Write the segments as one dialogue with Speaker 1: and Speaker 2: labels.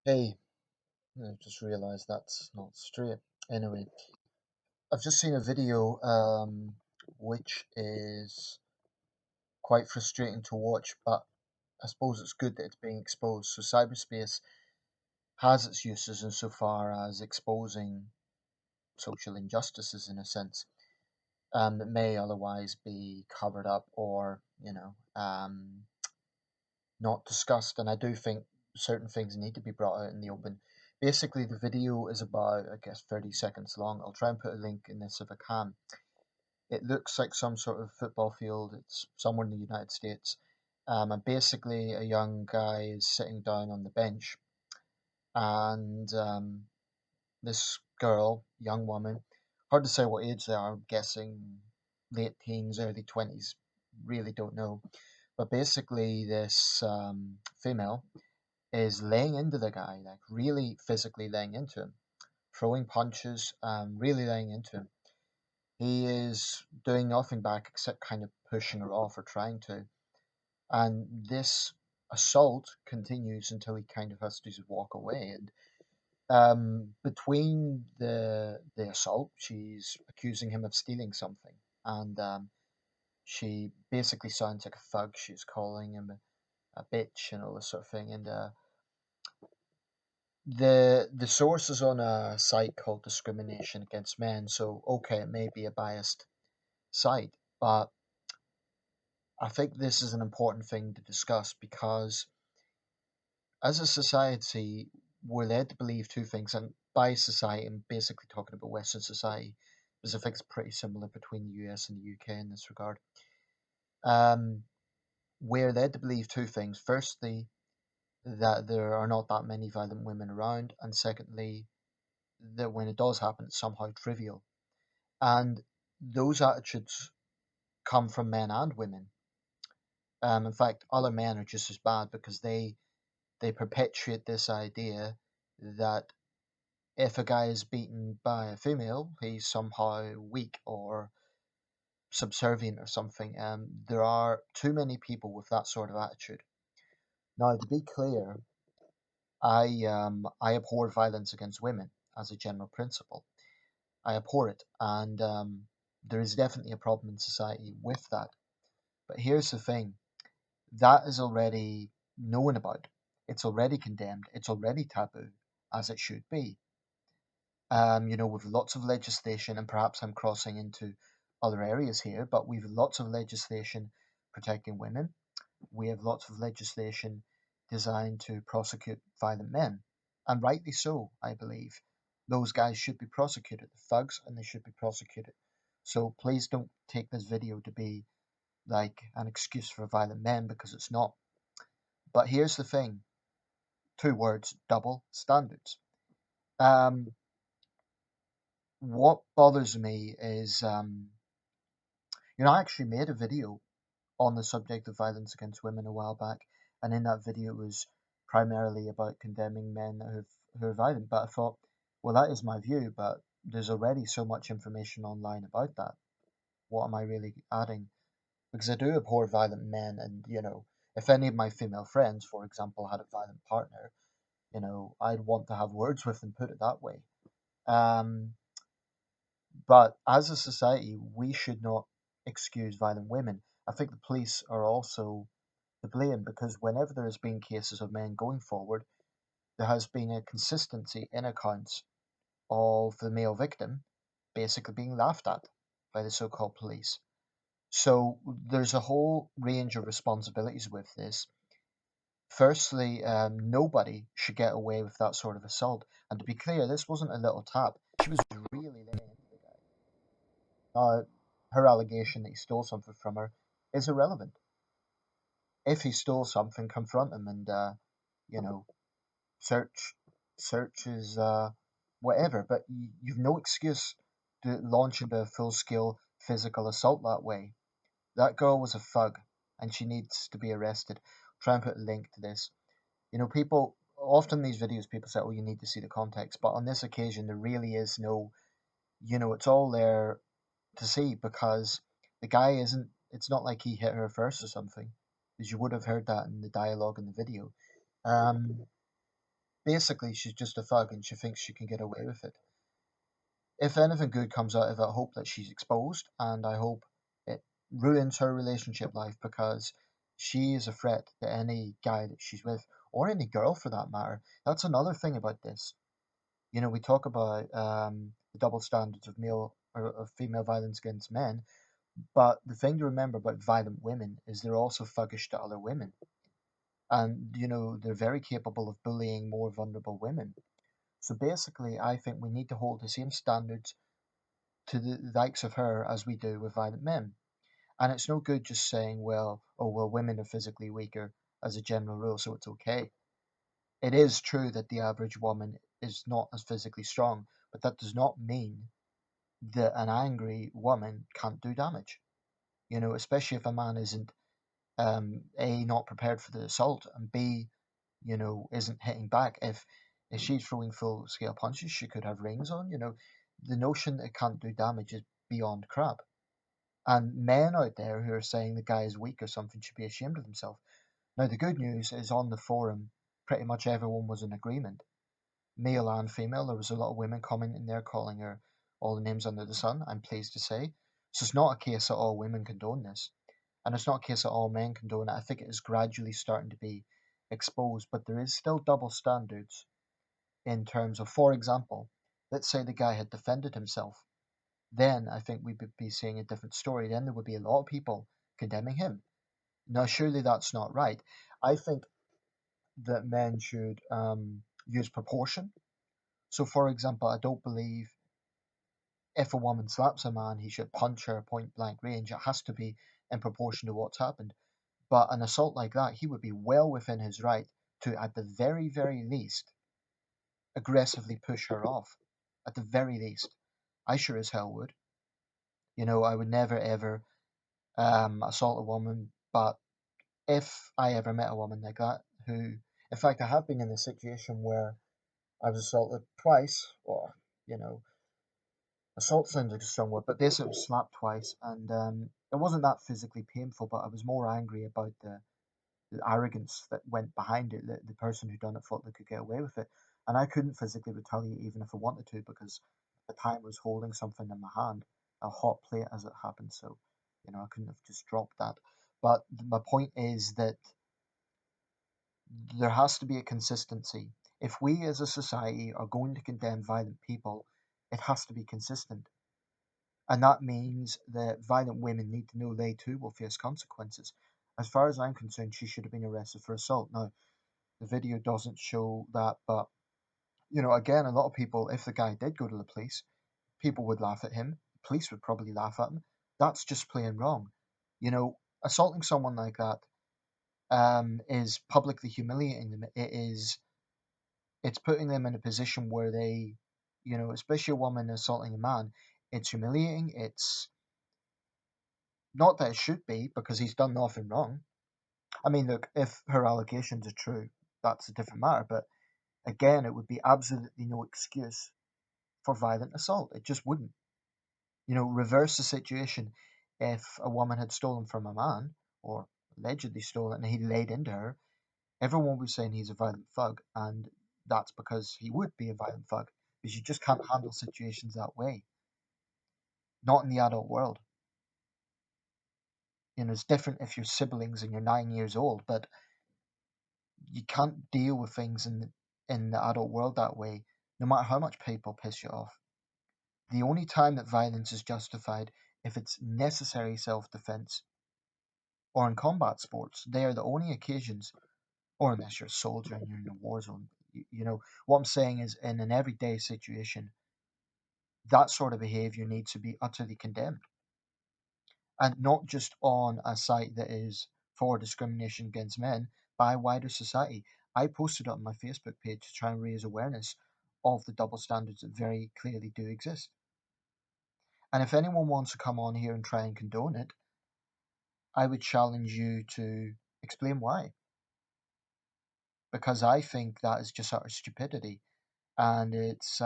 Speaker 1: Hey, I just realized that's not straight. Anyway, I've just seen a video which is quite frustrating to watch, but I suppose it's good that it's being exposed. So, cyberspace has its uses insofar as exposing social injustices in a sense that may otherwise be covered up or, not discussed. And I do think certain things need to be brought out in the open. Basically, the video is about, I guess, 30 seconds long. I'll try and put a link in this if I can. It looks like some sort of football field. It's somewhere in the United States. And basically, a young guy is sitting down on the bench, and this girl, young woman, hard to say what age they are, I'm guessing late teens, early 20s, really don't know. But basically, this female is laying into the guy, like really physically laying into him, throwing punches, really laying into him. He is doing nothing back except kind of pushing her off or trying to. And this assault continues until he kind of has to just walk away. And between the assault, she's accusing him of stealing something, and she basically sounds like a thug. She's calling him a bitch and all this sort of thing. And the source is on a site called Discrimination Against Men, so okay, it may be a biased site, but I think this is an important thing to discuss because as a society, we're led to believe two things, and by society, I'm basically talking about Western society, because I think it's pretty similar between the US and the UK in this regard. Um, we're led to believe two things. Firstly, that there are not that many violent women around, and secondly, that when it does happen, it's somehow trivial. And those attitudes come from men and women. In fact, other men are just as bad because they perpetuate this idea that if a guy is beaten by a female, he's somehow weak or subservient or something. There are too many people with that sort of attitude. Now, to be clear, I abhor violence against women as a general principle. I abhor it, and there is definitely a problem in society with that. But here's the thing: that is already known about. It's already condemned. It's already taboo, as it should be. With lots of legislation, and perhaps I'm crossing into other areas here, but we've lots of legislation protecting women. We have lots of legislation designed to prosecute violent men, and rightly so, I believe. Those guys should be prosecuted, the thugs, and they should be prosecuted. So please don't take this video to be like an excuse for violent men because it's not. But here's the thing: two words, double standards. Um, what bothers me is, I actually made a video on the subject of violence against women a while back, and in that video it was primarily about condemning men who are violent. But I thought, well, that is my view, but there's already so much information online about that. What am I really adding? Because I do abhor violent men, and if any of my female friends, for example, had a violent partner, I'd want to have words with them, put it that way. Um, but as a society, we should not excuse violent women. I think the police are also to blame because whenever there has been cases of men going forward, there has been a consistency in accounts of the male victim basically being laughed at by the so-called police. So there's a whole range of responsibilities with this. Firstly, nobody should get away with that sort of assault. And to be clear, this wasn't a little tap. She was really laying into the guy. Her allegation that he stole something from her is irrelevant. If he stole something, confront him and, you know, search, search his, whatever. But you've no excuse to launch into a full-scale physical assault that way. That girl was a thug, and she needs to be arrested. Try and put a link to this. People often these videos people say, "Oh, you need to see the context," but on this occasion there really is no. It's all there to see because the guy isn't. It's not like he hit her first or something, because you would have heard that in the dialogue in the video. Um, basically she's just a thug and she thinks she can get away with it. If anything good comes out of it, I hope that she's exposed, and I hope it ruins her relationship life because she is a threat to any guy that she's with, or any girl for that matter. That's another thing about this. We talk about the double standards of male or of female violence against men, but the thing to remember about violent women is they're also thuggish to other women, and they're very capable of bullying more vulnerable women. So basically, I think we need to hold the same standards to the likes of her as we do with violent men. And it's no good just saying, well, oh, well, women are physically weaker as a general rule, so it's okay. It is true that the average woman is not as physically strong, but that does not mean that an angry woman can't do damage. Especially if a man isn't, A, not prepared for the assault, and B, isn't hitting back. If she's throwing full scale punches, she could have rings on. The notion that it can't do damage is beyond crap. And men out there who are saying the guy is weak or something should be ashamed of themselves. Now, the good news is on the forum, pretty much everyone was in agreement, male and female. There was a lot of women commenting there calling her all the names under the sun, I'm pleased to say. So it's not a case that all women condone this. And it's not a case that all men condone it. I think it is gradually starting to be exposed, but there is still double standards in terms of, for example, let's say the guy had defended himself. Then I think we would be seeing a different story. Then there would be a lot of people condemning him. Now, surely that's not right. I think that men should use proportion. So, for example, I don't believe if a woman slaps a man, he should punch her point blank range. It has to be in proportion to what's happened. But an assault like that, he would be well within his right to, at the very, very least, aggressively push her off. At the very least. I sure as hell would. I would never ever assault a woman, but if I ever met a woman like that, who, in fact, I have been in a situation where I was assaulted twice, or, you know, assault sounds like a strong word, but basically I was slapped twice, and it wasn't that physically painful, but I was more angry about the arrogance that went behind it. The person who done it thought they could get away with it, and I couldn't physically retaliate even if I wanted to because at the time I was holding something in my hand, a hot plate as it happened, so I couldn't have just dropped that. But my point is that there has to be a consistency. If we as a society are going to condemn violent people, it has to be consistent. And that means that violent women need to know they too will face consequences. As far as I'm concerned, she should have been arrested for assault. Now, the video doesn't show that, but again, a lot of people, if the guy did go to the police, people would laugh at him. The police would probably laugh at him. That's just plain wrong. Assaulting someone like that is publicly humiliating them. It's putting them in a position where they, especially a woman assaulting a man, it's humiliating. It's not that it should be because he's done nothing wrong. I mean, look, if her allegations are true, that's a different matter. But again, it would be absolutely no excuse for violent assault. It just wouldn't. Reverse the situation. If a woman had stolen from a man, or allegedly stolen, and he laid into her, everyone would be saying he's a violent thug, and that's because he would be a violent thug. Because you just can't handle situations that way. Not in the adult world. It's different if you're siblings and you're 9 years old, but you can't deal with things in the adult world that way, no matter how much people piss you off. The only time that violence is justified if it's necessary self-defense or in combat sports. They are the only occasions, or unless you're a soldier and you're in a war zone. What I'm saying is, in an everyday situation, that sort of behavior needs to be utterly condemned, and not just on a site that is for discrimination against men by wider society. I posted it on my Facebook page to try and raise awareness of the double standards that very clearly do exist. And if anyone wants to come on here and try and condone it, I would challenge you to explain why. Because I think that is just utter stupidity. And it's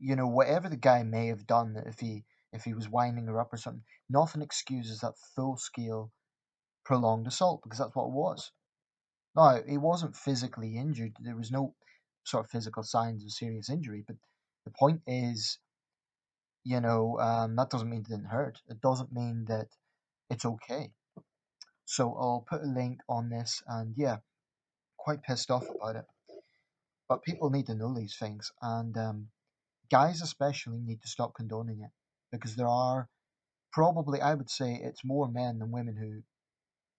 Speaker 1: whatever the guy may have done, if he was winding her up or something, nothing excuses that full scale prolonged assault, because that's what it was. No, he wasn't physically injured. There was no sort of physical signs of serious injury. But the point is, that doesn't mean it didn't hurt. It doesn't mean that it's okay. So I'll put a link on this, and yeah, quite pissed off about it. But people need to know these things, and guys especially need to stop condoning it because there are probably, I would say, it's more men than women who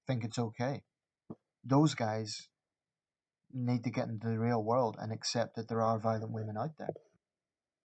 Speaker 1: think it's okay. Those guys need to get into the real world and accept that there are violent women out there.